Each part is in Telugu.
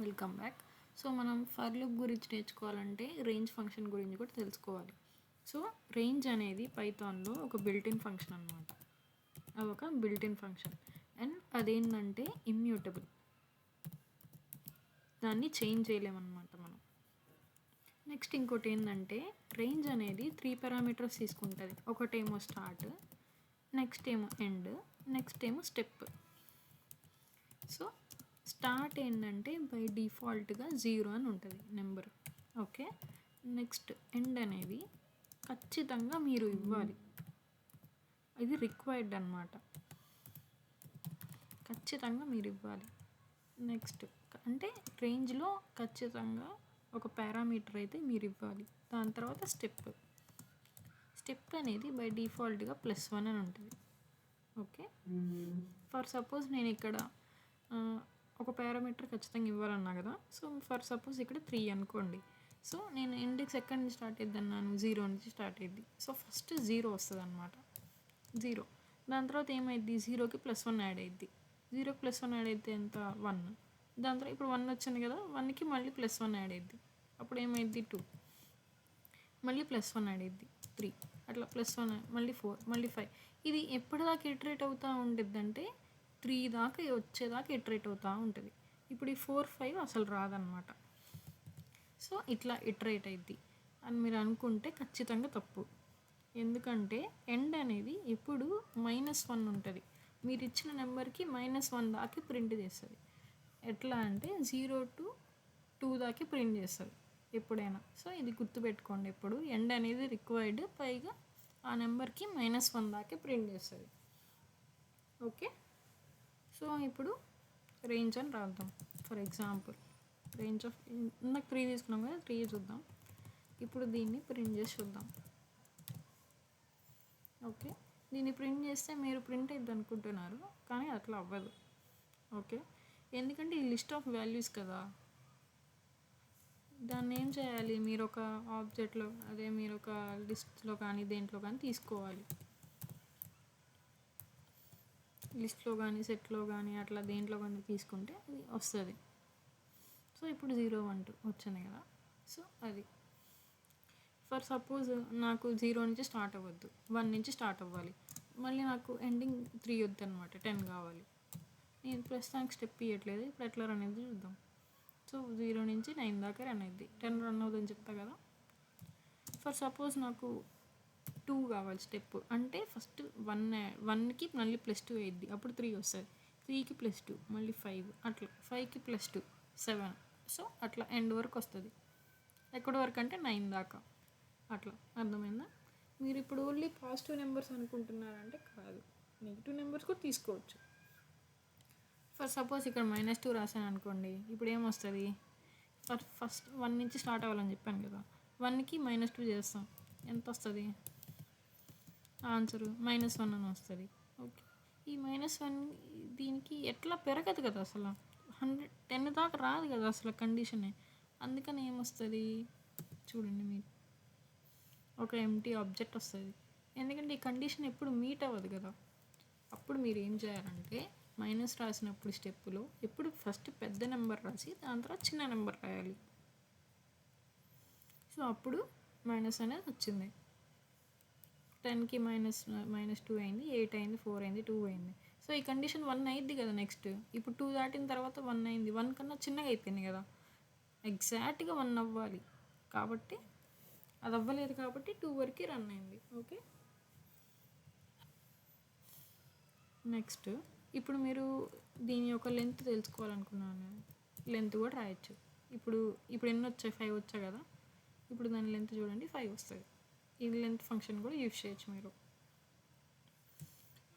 Welcome back. సో మనం ఫర్ లూప్ గురించి నేర్చుకోవాలంటే రేంజ్ ఫంక్షన్ గురించి కూడా తెలుసుకోవాలి. సో రేంజ్ అనేది పైథాన్లో ఒక బిల్ట్-ఇన్ ఫంక్షన్ అనమాట. అది ఒక బిల్ట్-ఇన్ ఫంక్షన్ అండ్ అదేంటంటే ఇమ్యూటబుల్, దాన్ని చేంజ్ చేయలేమన్నమాట మనం. నెక్స్ట్ ఇంకోటి ఏంటంటే రేంజ్ అనేది 3 పారామీటర్స్ తీసుకుంటుంది. ఒకటేమో స్టార్ట్, నెక్స్ట్ ఏమో ఎండ్, నెక్స్ట్ ఏమో స్టెప్. సో స్టార్ట్ ఏంటంటే బై డిఫాల్ట్గా 0 అని ఉంటుంది నెంబర్. ఓకే, నెక్స్ట్ ఎండ్ అనేది ఖచ్చితంగా మీరు ఇవ్వాలి, ఇది రిక్వైర్డ్ అనమాట, ఖచ్చితంగా మీరు ఇవ్వాలి. నెక్స్ట్ అంటే రేంజ్లో ఖచ్చితంగా ఒక పారామీటర్ అయితే మీరు ఇవ్వాలి. దాని తర్వాత స్టెప్ అనేది బై డిఫాల్ట్గా +1 అని ఉంటుంది. ఓకే, ఫర్ సపోజ్ నేను ఇక్కడ ఒక పారామీటర్ ఖచ్చితంగా ఇవ్వాలన్నా కదా. సో ఫర్ సపోజ్ ఇక్కడ 3 అనుకోండి. సో నేను ఎండ్కి సెకండ్ నుంచి స్టార్ట్ అయ్యిద్ది అన్నాను, 0 నుంచి స్టార్ట్ అయ్యిద్ది. సో ఫస్ట్ 0 వస్తుంది అనమాట, 0. దాని తర్వాత ఏమైద్ది, 0కి +1 యాడ్ అయ్యిద్ది. 0కి +1 యాడ్ అయితే ఎంత, 1. దాని తర్వాత ఇప్పుడు 1 వచ్చింది కదా, 1కి మళ్ళీ +1 యాడ్ అయ్యిద్ది. అప్పుడు ఏమైద్ది 2, మళ్ళీ +1 యాడ్ అయ్యిద్ది 3, అట్లా +1 మళ్ళీ 4, మళ్ళీ 5. ఇది ఎప్పటిదాకా ఇటరేట్ అవుతూ ఉంటుంది అంటే 3 దాకా వచ్చేదాకా ఇటరేట్ అవుతూ ఉంటుంది. ఇప్పుడు ఈ 4, 5 అసలు రాదనమాట. సో ఇట్లా ఇటరేట్ అయ్యిద్ది అని మీరు అనుకుంటే ఖచ్చితంగా తప్పు. ఎందుకంటే ఎండ్ అనేది ఎప్పుడు -1 ఉంటుంది. మీరు ఇచ్చిన నెంబర్కి -1 దాకా ప్రింట్ చేస్తుంది. ఎట్లా అంటే 0 to 2 దాకా ప్రింట్ చేస్తుంది ఎప్పుడైనా. సో ఇది గుర్తుపెట్టుకోండి, ఎప్పుడు ఎండ్ అనేది రిక్వైర్డ్, పైగా ఆ నెంబర్కి -1 దాకా ప్రింట్ చేస్తుంది. ఓకే, సో ఇప్పుడు రేంజ్ అని రాద్దాం. ఫర్ ఎగ్జాంపుల్ రేంజ్ ఆఫ్, ఇందాక 3 తీసుకున్నాం కదా, 3 చూద్దాం. ఇప్పుడు దీన్ని ప్రింట్ చేసి చూద్దాం. ఓకే, దీన్ని ప్రింట్ చేస్తే మీరు ప్రింట్ అయ్యిద్ది అనుకుంటున్నారు, కానీ అట్లా అవ్వదు. ఓకే, ఎందుకంటే ఈ లిస్ట్ ఆఫ్ వాల్యూస్ కదా. దాన్ని ఏం చేయాలి, మీరు ఒక ఆబ్జెక్ట్లో, అదే మీరు ఒక లిస్ట్లో కానీ దేంట్లో కానీ తీసుకోవాలి. లిస్ట్లో కానీ సెట్లో కానీ అట్లా దేంట్లో కానీ తీసుకుంటే అది వస్తుంది. సో ఇప్పుడు 0, 1, 2 వచ్చింది కదా. సో అది ఫర్ సపోజ్ నాకు 0 నుంచి స్టార్ట్ అవ్వద్దు, 1 నుంచి స్టార్ట్ అవ్వాలి. మళ్ళీ నాకు ఎండింగ్ 3 వద్దు అనమాట, 10 కావాలి. నేను ప్రస్తుతానికి స్టెప్ ఇవ్వట్లేదు, ఇప్పుడు ఎట్లా రన్ అయ్యింది చూద్దాం. సో 0 నుంచి 9 దాకా రన్ అయ్యింది, 10 రన్ అవుతుందని చెప్తా కదా. ఫర్ సపోజ్ నాకు 2 కావాలి స్టెప్, అంటే ఫస్ట్ 1కి మళ్ళీ +2 అయ్యిద్ది, అప్పుడు 3 వస్తుంది. 3కి +2 మళ్ళీ 5, అట్లా 5కి +2 7. సో అట్లా ఎండ్ వరకు వస్తుంది. ఎక్కడి వరకు అంటే 9 దాకా. అట్లా అర్థమైందా? మీరు ఇప్పుడు ఓన్లీ పాజిటివ్ నెంబర్స్ అనుకుంటున్నారంటే కాదు, నెగిటివ్ నెంబర్స్ కూడా తీసుకోవచ్చు. ఫర్ సపోజ్ ఇక్కడ -2 రాశాను అనుకోండి, ఇప్పుడు ఏమొస్తుంది, ఫస్ట్ 1 నుంచి స్టార్ట్ అవ్వాలని చెప్పాను కదా. 1కి -2 చేస్తాం, ఎంత వస్తుంది ఆన్సరు, -1 అని వస్తుంది. ఓకే, ఈ -1 దీనికి ఎట్లా పెరగదు కదా అసలు, 10 దాకా రాదు కదా అసలు కండిషనే. అందుకని ఏమొస్తుంది చూడండి, మీరు ఒక ఎంటీ ఆబ్జెక్ట్ వస్తుంది, ఎందుకంటే ఈ కండిషన్ ఎప్పుడు మీట్ అవ్వదు కదా. అప్పుడు మీరు ఏం చేయాలంటే మైనస్ రాసినప్పుడు స్టెప్పులో ఎప్పుడు ఫస్ట్ పెద్ద నెంబర్ రాసి దాని తర్వాత చిన్న నెంబర్ రాయాలి. సో అప్పుడు మైనస్ అనేది వచ్చింది. 10కి -2 అయింది, 8 అయింది, 4 అయింది, 2 అయింది. సో ఈ కండిషన్ 1 అయింది కదా. నెక్స్ట్ ఇప్పుడు 2 దాటిన తర్వాత 1 అయింది, 1 కన్నా చిన్నగా అయిపోయింది కదా. ఎగ్జాక్ట్గా 1 అవ్వాలి, కాబట్టి అది అవ్వలేదు కాబట్టి 2 వరకు రన్ అయింది. ఓకే, నెక్స్ట్ ఇప్పుడు మీరు దీని యొక్క లెంత్ తెలుసుకోవాలనుకున్నాను, లెంత్ కూడా రాయొచ్చు. ఇప్పుడు ఎన్ని వచ్చాయి, 5 వచ్చాయి కదా. ఇప్పుడు దాని లెంత్ చూడండి, 5 వస్తుంది. ఇది లెంత్ ఫంక్షన్ కూడా యూజ్ చేయొచ్చు మీరు.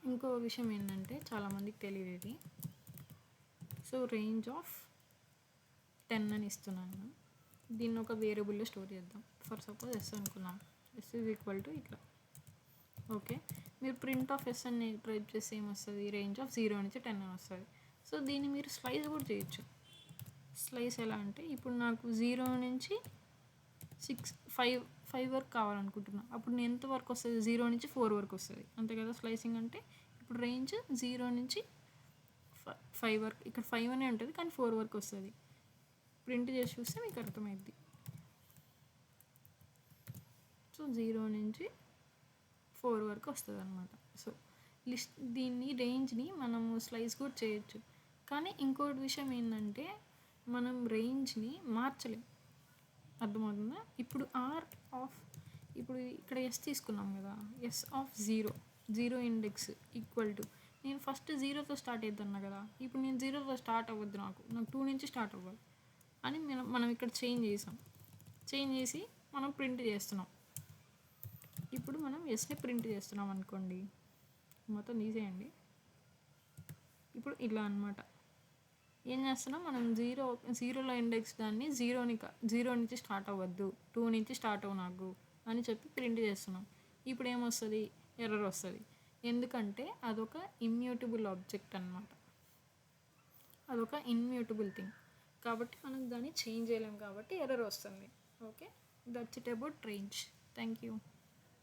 ఇంకో విషయం ఏంటంటే చాలామందికి తెలియదు ఇది. సో రేంజ్ ఆఫ్ 10 అని ఇస్తున్నాను, దీన్ని ఒక వేరియబుల్లో స్టోర్ చేద్దాం. ఫర్ సపోజ్ S అనుకున్నాం, S = ఇట్లా. ఓకే, మీరు ప్రింట్ ఆఫ్ S అని టైప్ చేస్తే ఏమొస్తుంది, రేంజ్ ఆఫ్ 0 నుంచి 10 అని వస్తుంది. సో దీన్ని మీరు స్లైస్ కూడా చేయొచ్చు. స్లైస్ ఎలా అంటే, ఇప్పుడు నాకు 0 నుంచి 5 వరకు కావాలనుకుంటున్నా, అప్పుడు నేను ఎంత వరకు వస్తుంది, 0 నుంచి 4 వరకు వస్తుంది, అంతే కదా స్లైసింగ్ అంటే. ఇప్పుడు రేంజ్ 0 నుంచి 5 వరకు, ఇక్కడ 5 అనే ఉంటుంది కానీ 4 వరకు వస్తుంది. ప్రింట్ చేసి చూస్తే మీకు అర్థమైద్ది. సో 0 నుంచి 4 వరకు వస్తుంది అనమాట. సో దీన్ని రేంజ్ని మనము స్లైస్ కూడా చేయొచ్చు. కానీ ఇంకోటి విషయం ఏంటంటే మనం రేంజ్ని మార్చలేం. అర్థమవుతుందా? ఇప్పుడు ఇప్పుడు ఇక్కడ ఎస్ తీసుకున్నాం కదా, s of 0 index equal to, నేను ఫస్ట్ 0తో స్టార్ట్ అవుతున్నా కదా, ఇప్పుడు నేను 0తో స్టార్ట్ అవ్వద్దు, నాకు 2 నుంచి స్టార్ట్ అవ్వాలి అని మనం ఇక్కడ చేంజ్ చేసి మనం ప్రింట్ చేస్తున్నాం. ఇప్పుడు మనం ఎస్ని ప్రింట్ చేస్తున్నాం అనుకోండి, మొత్తం తీసేయండి. ఇప్పుడు ఇలా అనమాట. ఏం చేస్తున్నాం మనం, 0లో ఇండెక్స్ దాన్ని 0 నుంచి స్టార్ట్ అవ్వద్దు, 2 నుంచి స్టార్ట్ అవ్వు నాకు అని చెప్పి ప్రింట్ చేస్తున్నాం. ఇప్పుడు ఏమొస్తుంది, ఎర్రర్ వస్తుంది. ఎందుకంటే అదొక ఇమ్యూటబుల్ ఆబ్జెక్ట్ అనమాట, అదొక ఇన్మ్యూటబుల్ థింగ్ కాబట్టి మనం దాన్ని చేంజ్ చేయలేం కాబట్టి ఎర్రర్ వస్తుంది. Okay, that's it about range. Thank you.